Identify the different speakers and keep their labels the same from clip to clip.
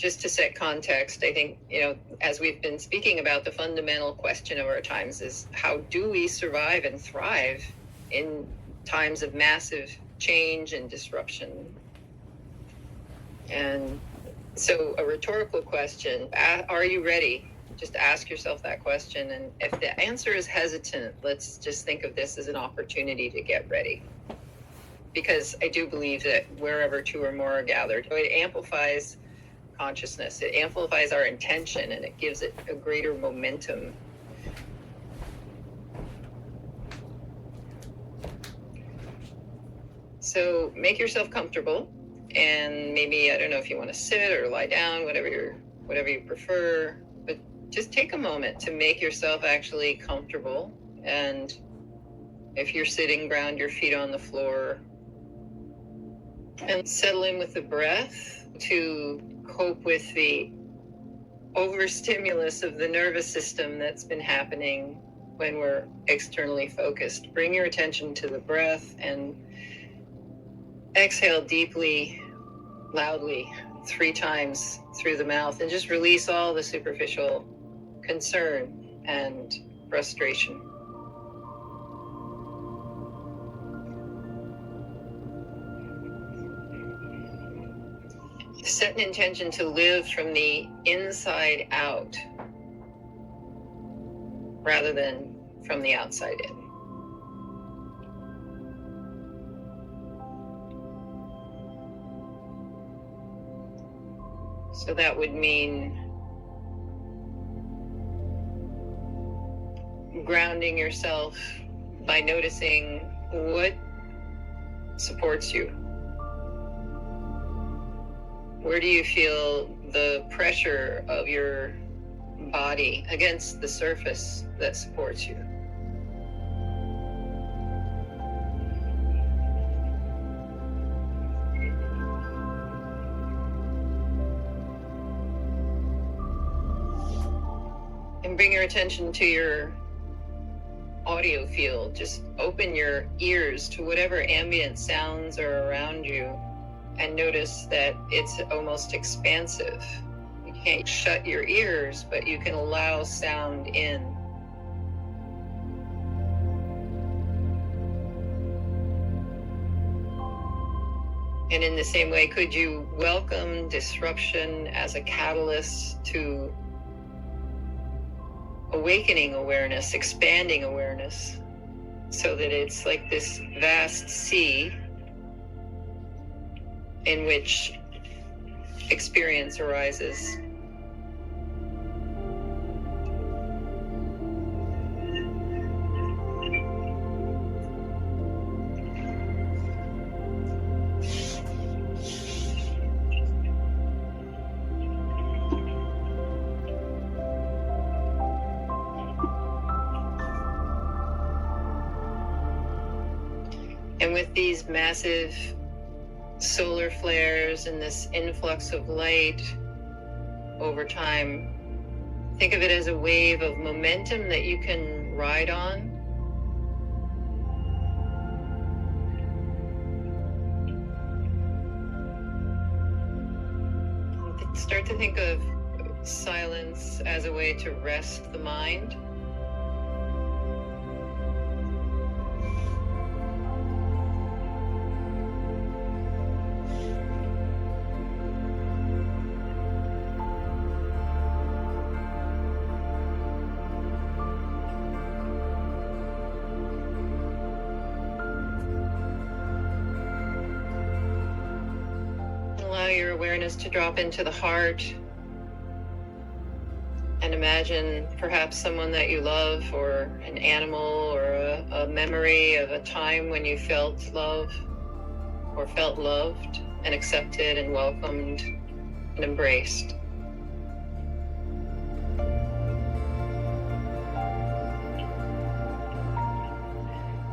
Speaker 1: just to set context, I think, as we've been speaking about, the fundamental question of our times is how do we survive and thrive in times of massive change and disruption? And so a rhetorical question, are you ready? Just ask yourself that question. And if the answer is hesitant, let's just think of this as an opportunity to get ready. Because I do believe that wherever two or more are gathered, it amplifies consciousness, it amplifies our intention, and it gives it a greater momentum. So make yourself comfortable, and maybe, I don't know if you want to sit or lie down, whatever you prefer, but just take a moment to make yourself actually comfortable. And if you're sitting, ground your feet on the floor and settle in with the breath to cope with the overstimulus of the nervous system that's been happening when we're externally focused. Bring your attention to the breath and exhale deeply, loudly, 3 times through the mouth, and just release all the superficial concern and frustration. Set an intention to live from the inside out rather than from the outside in. So that would mean grounding yourself by noticing what supports you. Where do you feel the pressure of your body against the surface that supports you? And bring your attention to your audio field. Just open your ears to whatever ambient sounds are around you. And notice that it's almost expansive. You can't shut your ears, but you can allow sound in. And in the same way, could you welcome disruption as a catalyst to awakening awareness, expanding awareness, so that it's like this vast sea in which experience arises. And with these massive solar flares and this influx of light over time, think of it as a wave of momentum that you can ride on. Start to think of silence as a way to rest the mind. Allow your awareness to drop into the heart and imagine perhaps someone that you love, or an animal, or a memory of a time when you felt love or felt loved and accepted and welcomed and embraced.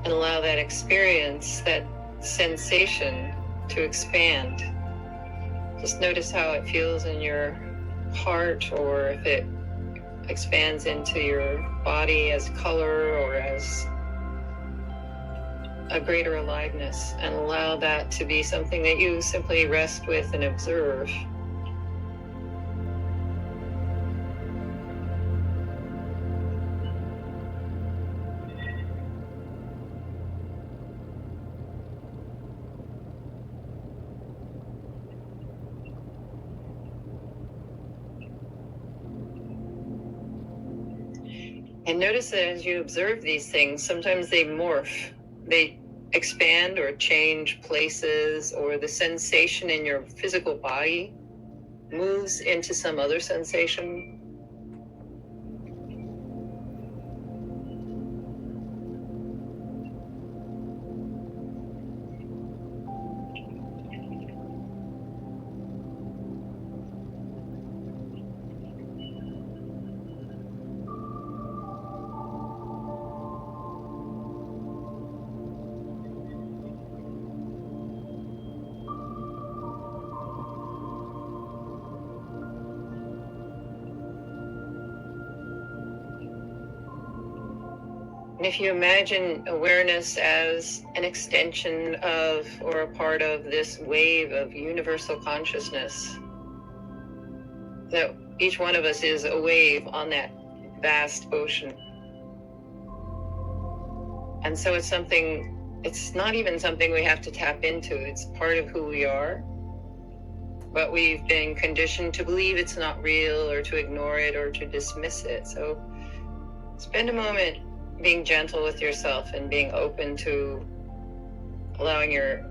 Speaker 1: And allow that experience, that sensation, to expand. Just notice how it feels in your heart, or if it expands into your body as color or as a greater aliveness, and allow that to be something that you simply rest with and observe. And notice that as you observe these things, sometimes they morph. They expand or change places, or the sensation in your physical body moves into some other sensation. And if you imagine awareness as an extension of or a part of this wave of universal consciousness, that each one of us is a wave on that vast ocean. And so it's not even something we have to tap into. It's part of who we are. But we've been conditioned to believe it's not real, or to ignore it, or to dismiss it. So spend a moment being gentle with yourself and being open to allowing your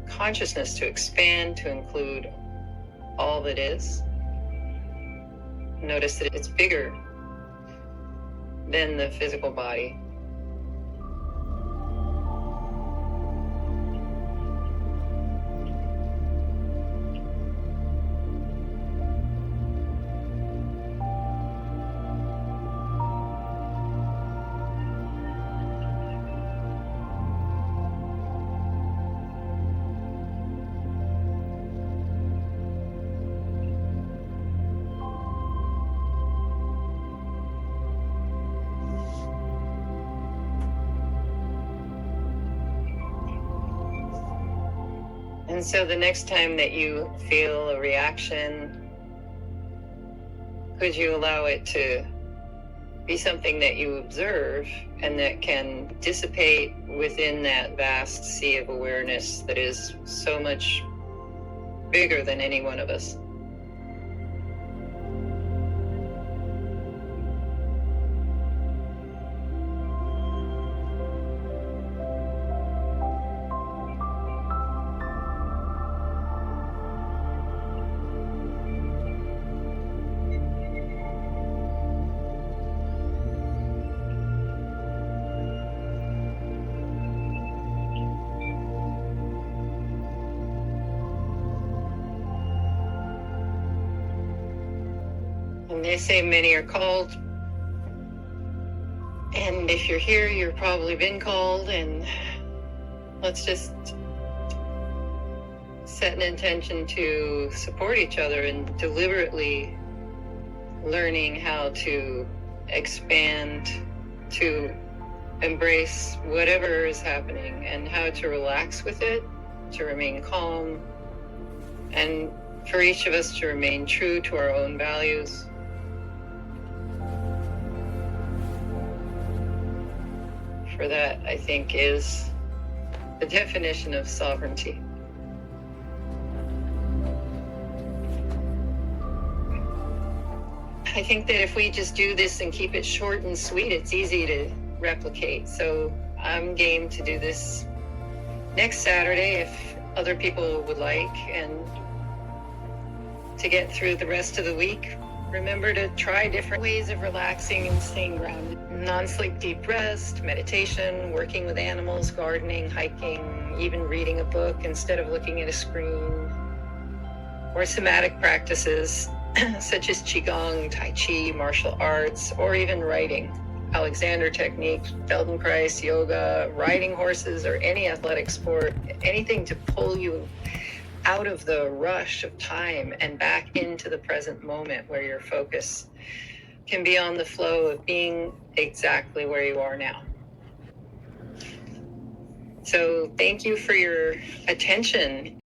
Speaker 1: consciousness to expand, to include all that is. Notice that it's bigger than the physical body. And so the next time that you feel a reaction, could you allow it to be something that you observe and that can dissipate within that vast sea of awareness that is so much bigger than any one of us? And they say many are called. And if you're here, you've probably been called. And let's just set an intention to support each other in deliberately learning how to expand, to embrace whatever is happening, and how to relax with it, to remain calm, and for each of us to remain true to our own values. For that, I think, is the definition of sovereignty. I think that if we just do this and keep it short and sweet, it's easy to replicate. So I'm game to do this next Saturday if other people would like. And to get through the rest of the week, remember to try different ways of relaxing and staying grounded. Non-sleep deep rest, meditation, working with animals, gardening, hiking, even reading a book instead of looking at a screen. Or somatic practices such as Qigong, Tai Chi, martial arts, or even writing. Alexander technique, Feldenkrais, yoga, riding horses, or any athletic sport, anything to pull you out of the rush of time and back into the present moment where your focus can be on the flow of being exactly where you are now. So thank you for your attention.